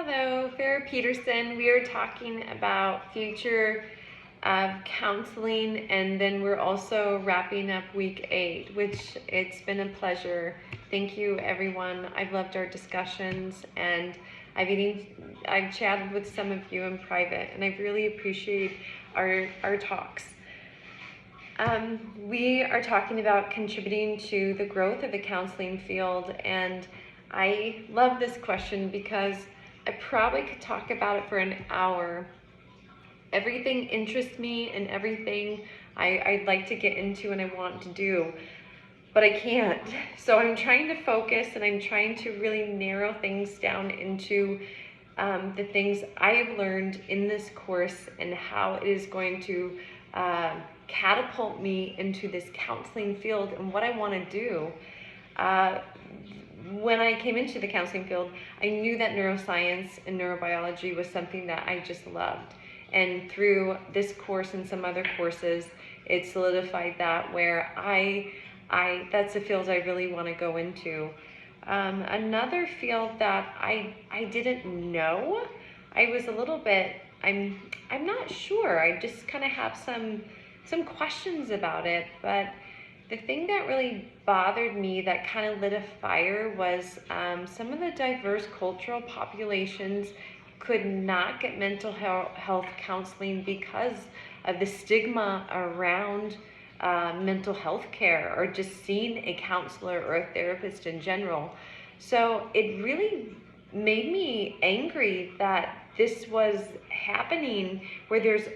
Hello, Farrah Peterson. We are talking about future of counseling, and then we're also wrapping up week 8, which it's been a pleasure. Thank you, everyone. I've loved our discussions, and I've chatted with some of you in private, and I really appreciate our talks. We are talking about contributing to the growth of the counseling field, and I love this question because I probably could talk about it for an hour. Everything interests me and everything I'd like to get into and I want to do, but I can't. So I'm trying to focus and I'm trying to really narrow things down into the things I've learned in this course and how it is going to catapult me into this counseling field and what I want to do. When I came into the counseling field, I knew that neuroscience and neurobiology was something that I just loved. And through this course and some other courses, it solidified that where that's a field I really want to go into. Another field that I didn't know, I was a little bit, I'm not sure. I just kind of have some questions about it, but the thing that really bothered me, that kind of lit a fire, was some of the diverse cultural populations could not get mental health counseling because of the stigma around mental health care or just seeing a counselor or a therapist in general. So it really made me angry that this was happening, where there's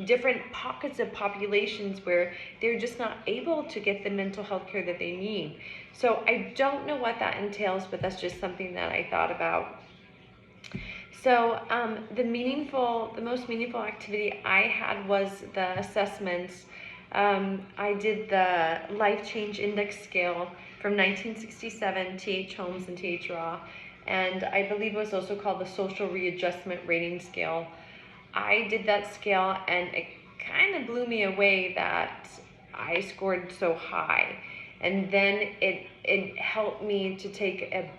different pockets of populations where they're just not able to get the mental health care that they need. So I don't know what that entails, but that's just something that I thought about. So the most meaningful activity I had was the assessments. I did the Life Change Index Scale from 1967, T.H. Holmes and T.H. Raw, and I believe it was also called the Social Readjustment Rating Scale. I did that scale and it kind of blew me away that I scored so high. And then it helped me to take a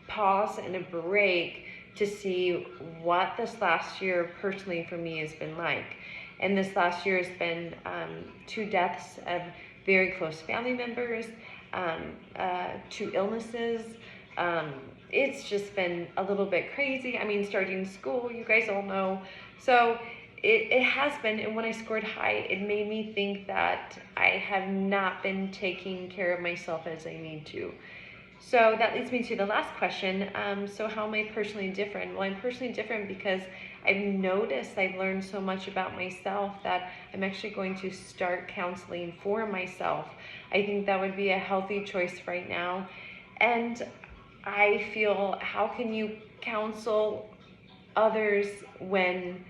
pause and a break to see what this last year personally for me has been like. And this last year has been 2 deaths of very close family members, 2 illnesses. It's just been a little bit crazy. I mean, starting school, you guys all know. So it has been, and when I scored high, it made me think that I have not been taking care of myself as I need to. So that leads me to the last question. So how am I personally different? Well, I'm personally different because I've noticed, I've learned so much about myself that I'm actually going to start counseling for myself. I think that would be a healthy choice right now. And I feel, how can you counsel others when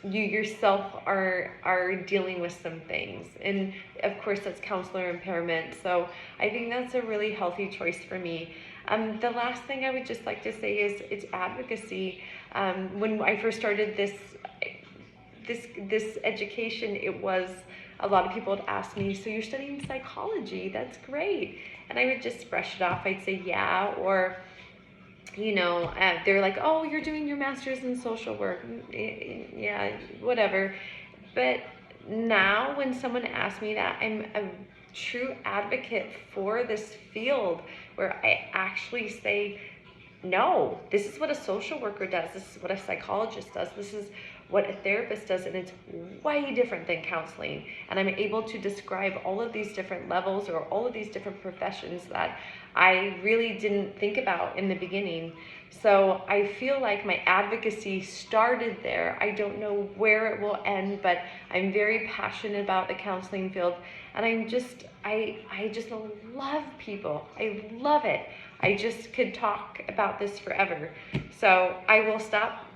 you yourself are dealing with some things? And of course that's counselor impairment. So I think that's a really healthy choice for me. The last thing I would just like to say is it's advocacy. When I first started this education, it was, a lot of people would ask me, so you're studying psychology, that's great. And I would just brush it off. I'd say yeah, or they're like, oh, you're doing your master's in social work. Yeah, whatever. But now when someone asks me that, I'm a true advocate for this field, where I actually say, no, this is what a social worker does. This is what a psychologist does. This is what a therapist does, and it's way different than counseling. And I'm able to describe all of these different levels or all of these different professions that I really didn't think about in the beginning. So I feel like my advocacy started there. I don't know where it will end, but I'm very passionate about the counseling field, and I just love people. I love it. I just could talk about this forever. So I will stop.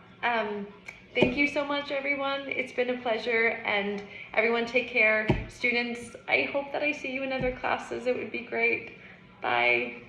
Thank you so much, everyone. It's been a pleasure, and everyone take care. Students, I hope that I see you in other classes. It would be great. Bye.